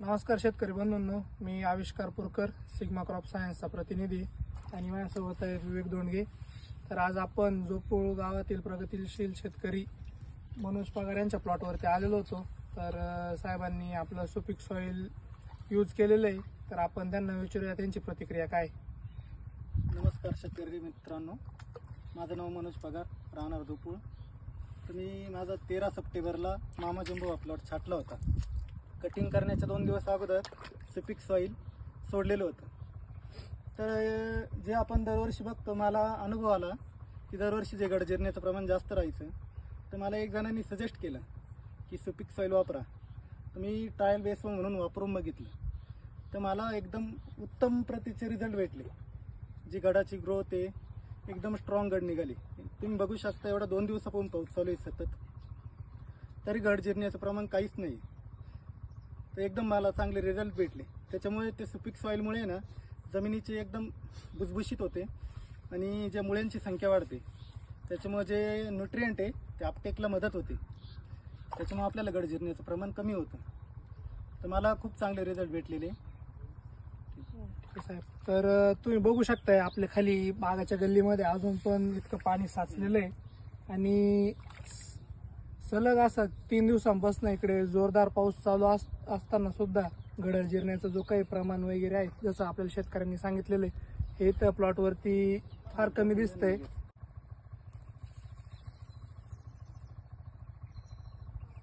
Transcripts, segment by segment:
नमस्कार शेतकरी बंधूंनो, मी आविष्कार पुरकर, सिग्मा क्रॉप सायन्सचा प्रतिनिधी आणि माझ्यासोबत आहे विवेक दोंडगे. तर आज आपण जोपूळ गावातील प्रगतिशील शेतकरी मनोज पगार यांच्या प्लॉटवरती आलेलो होतो. तर साहेबांनी आपलं सुपीक सॉईल यूज केलेलं आहे, तर आपण त्यांना विचारूया त्यांची प्रतिक्रिया काय. नमस्कार शेतकरी मित्रांनो, माझं नाव मनोज पगार, राहणार जोपूळ. तर मी माझा 13 सप्टेंबरला मामा जंबो प्लॉट छाटला होता. कटिंग करण्याच्या 2 दिवस अगोदर सुपीक सॉईल सोडलेलं होतं. तर जे आपण दरवर्षी बघतो, मला अनुभव आला की दरवर्षी जे गडजिरण्याचं प्रमाण जास्त राहायचं. तर मला एक जणांनी सजेस्ट केलं की सुपीक सॉईल वापरा. तर मी ट्रायल बेसवर म्हणून वापरून बघितलं. तर मला एकदम उत्तम प्रतीचे रिझल्ट भेटले. जी गडाची ग्रोथ आहे एकदम स्ट्रॉंग गड निघाली. तुम्ही बघू शकता, एवढा 2 दिवसापासून पाऊस चालू आहे सतत, तरी गड जिरण्याचं प्रमाण काहीच नाही. तर एकदम मला चांगले रिझल्ट भेटले. त्याच्यामुळे ते सुपीक सॉईलमुळे ना जमिनीचे एकदम भुसभुशीत होते आणि ज्या मुळ्यांची संख्या वाढते, त्याच्यामुळे जे न्यूट्रिएंट आहे ते अपटेकला मदत होते. त्याच्यामुळे आपल्याला गड जिरण्याचं प्रमाण कमी होतं. तर मला खूप चांगले रिझल्ट भेटलेले. साहेब, तर तुम्ही बघू शकताय आपल्या खाली बागाच्या गल्लीमध्ये अजून पण इतकं पाणी साचलेलं आहे आणि सलग असा 3 दिवसांपासून इकडे जोरदार पाऊस चालू असताना सुद्धा गडर जिरण्याचं जो काही प्रमाण वगैरे आहे, जसं आपल्याला शेतकऱ्यांनी सांगितलेलं आहे, हे त्या प्लॉटवरती फार कमी दिसतंय.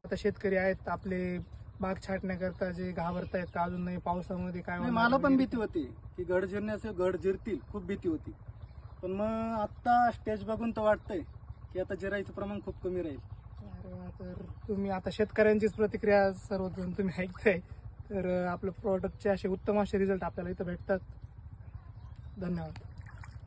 आता शेतकरी आहेत आपले बाग छाटण्याकरता जे घाबरतायत का अजून नाही पावसामध्ये काय होणार मला पण वगैरे. भीती होती की गड जिरण्याचं गड जिरतील, खूप भीती होती. पण मग आता स्टेज बघून तर वाटतंय की आता जिरायचं प्रमाण खूप कमी राहील. अरे वा, तर तुम्ही आता शेतकऱ्यांचीच प्रतिक्रिया सर्वजण तुम्ही ऐकताय. तर आपलं प्रॉडक्टचे असे उत्तम असे रिझल्ट आपल्याला इथं भेटतात. धन्यवाद.